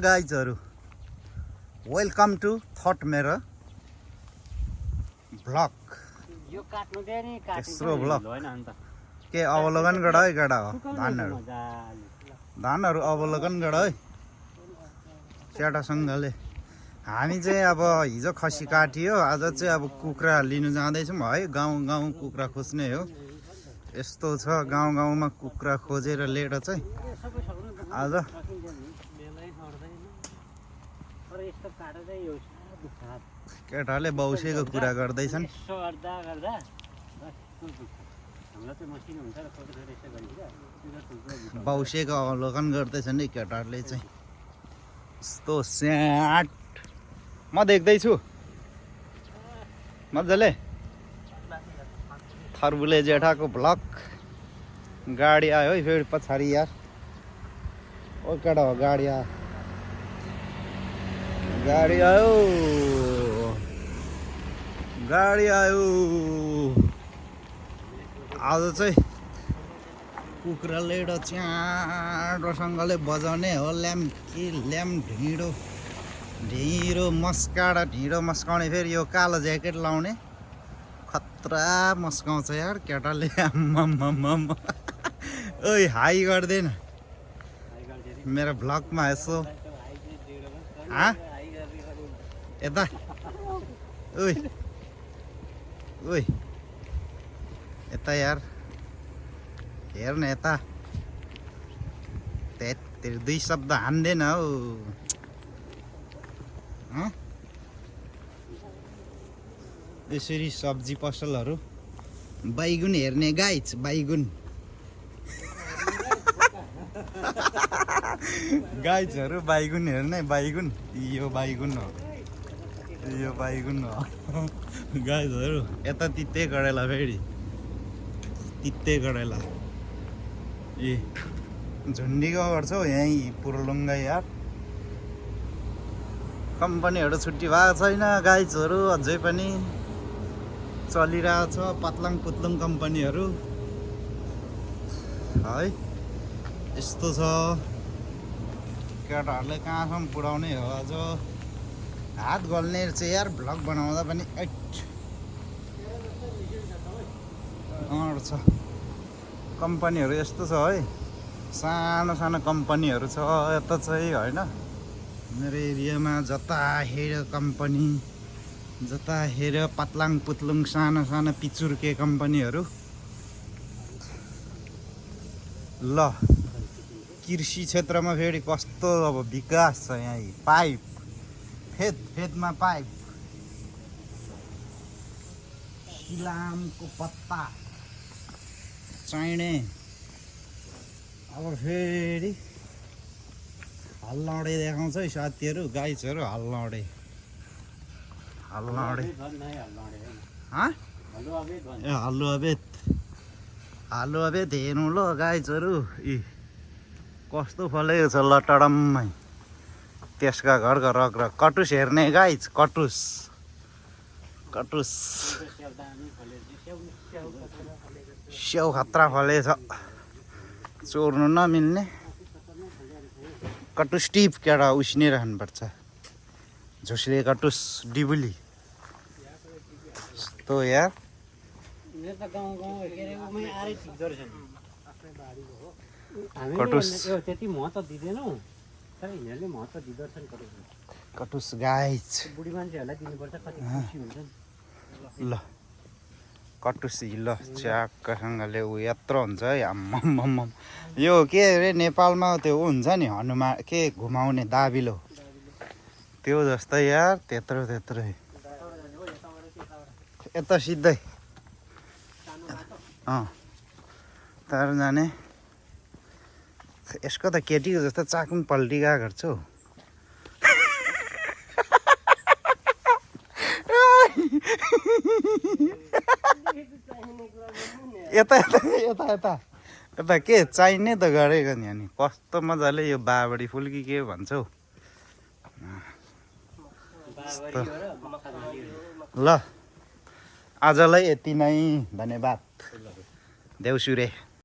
गाइजहरु welcome to thought मेरो blog यो काट्नु दे नि तेस्रो ब्लग हैन अन्त के अवलोकन गड है गडा हो धानहरु अवलोकन गड है च्याटासँगले हामी चाहिँ अब हिजो खसी काटियो आज चाहिँ अब कुखुरा लिनु जाँदैछौँ है गाउँ गाउँ कुखुरा खोज्ने हो यस्तो छ गाउँ गाउँमा कुखुरा खोजेर लिएर चाहिँ आज केटाले बौसेको कुरा गर्दैछन् बौसेको अवलोकन गर्दैछन् नि केटाहरूले चाहिँ यस्तो स्याट म देख्दैछु मजाले थर्बुले जेठाको ब्लक गाडी आयो है फेरि पछाडि यार ओ केटा हो गाडी आयो गाडी आयो आज चाहिँ कुखुरा लिएर च्याडोसँगले बजाउने हो ल्याम कि ल्याम ढिँडो मस्काडा ढिँडो मस्काउने फेरि यो कालो ज्याकेट लाउने खतरा मस्काउँछ यार केटाले आम्मामाम ओइ हाई गर्दैन मेरो भ्लगमा यसो यता ओइ ओइ यता यार हेर न यता तेरो दुई शब्द हान्दैन हौ यसरी सब्जी पसलहरू बैगुन हेर्ने गाइज बैगुन गाइजहरू बैगुन हेर्ने बैगुन यो बैगुन हो गाइजहरू यता तित्ते गडेला फेरि तित्ते गडेला ए झुन्डीको गर्छ हौ यहीँ पुरलुङ्गा यार कम्पनीहरू छुट्टी भएको छैन गाइजहरू अझै पनि चलिरहेछ पातलाङ पुतलुङ कम्पनीहरू है यस्तो छ केटाहरूले कहाँसम्म पुऱ्याउने हो अझ हात गल्ने चाहिँ यार भ्लग बनाउँदा पनि छ कम्पनीहरू यस्तो छ है सानो सानो कम्पनीहरू छ यता चाहिँ होइन मेरो एरियामा जता हेऱ्यो कम्पनी जता हेऱ्यो पातलाङ पुतलुङ सानो सानो पिचुर्के कम्पनीहरू ल कृषि क्षेत्रमा फेरि कस्तो अब विकास छ यहाँ पाइप फेदमा पाइप सिलामको पत्ता चाहिने अब फेरि हल्लौडे देखाउँछ है साथीहरू गाइजहरू हल्लौडे ए हल्लु अबेद हेर्नु ल गाइजहरू यी कस्तो फलेको छ लटडम्मै त्यसका घरका रग कटुस हेर्ने गाइज कटुस स्याउ खतरा फलेछ चोर्नु नमिल्ने कटुस टिप केटा उसिनिरहनुपर्छ झुसले कटुस डिबुली यस्तो यार कटुस त्यति महत्त्व दिँदैनौ तर यिनीहरूले महत्त्व दिँदछन् कटुस गाइज बुढी मान्छेहरूलाई दिनुपर्छ कति खुसी हुन्छन् ल कटुस ल च्याक्कसँगले ऊ यत्रो हुन्छ है आम्माम यो के अरे नेपालमा त्यो हुन्छ नि हनुमान के घुमाउने दाबिलो त्यो जस्तै यार त्यत्रो यता सिधै तर जाने यसको त केटीको जस्तो चाकुन पल्टिगएको गर्छु यता के चाहिने त गरेको नि अनि कस्तो मजाले यो बाबडी फुल कि के भन्छ हौ ल आजलाई यति नै धन्यवाद देउसुरे।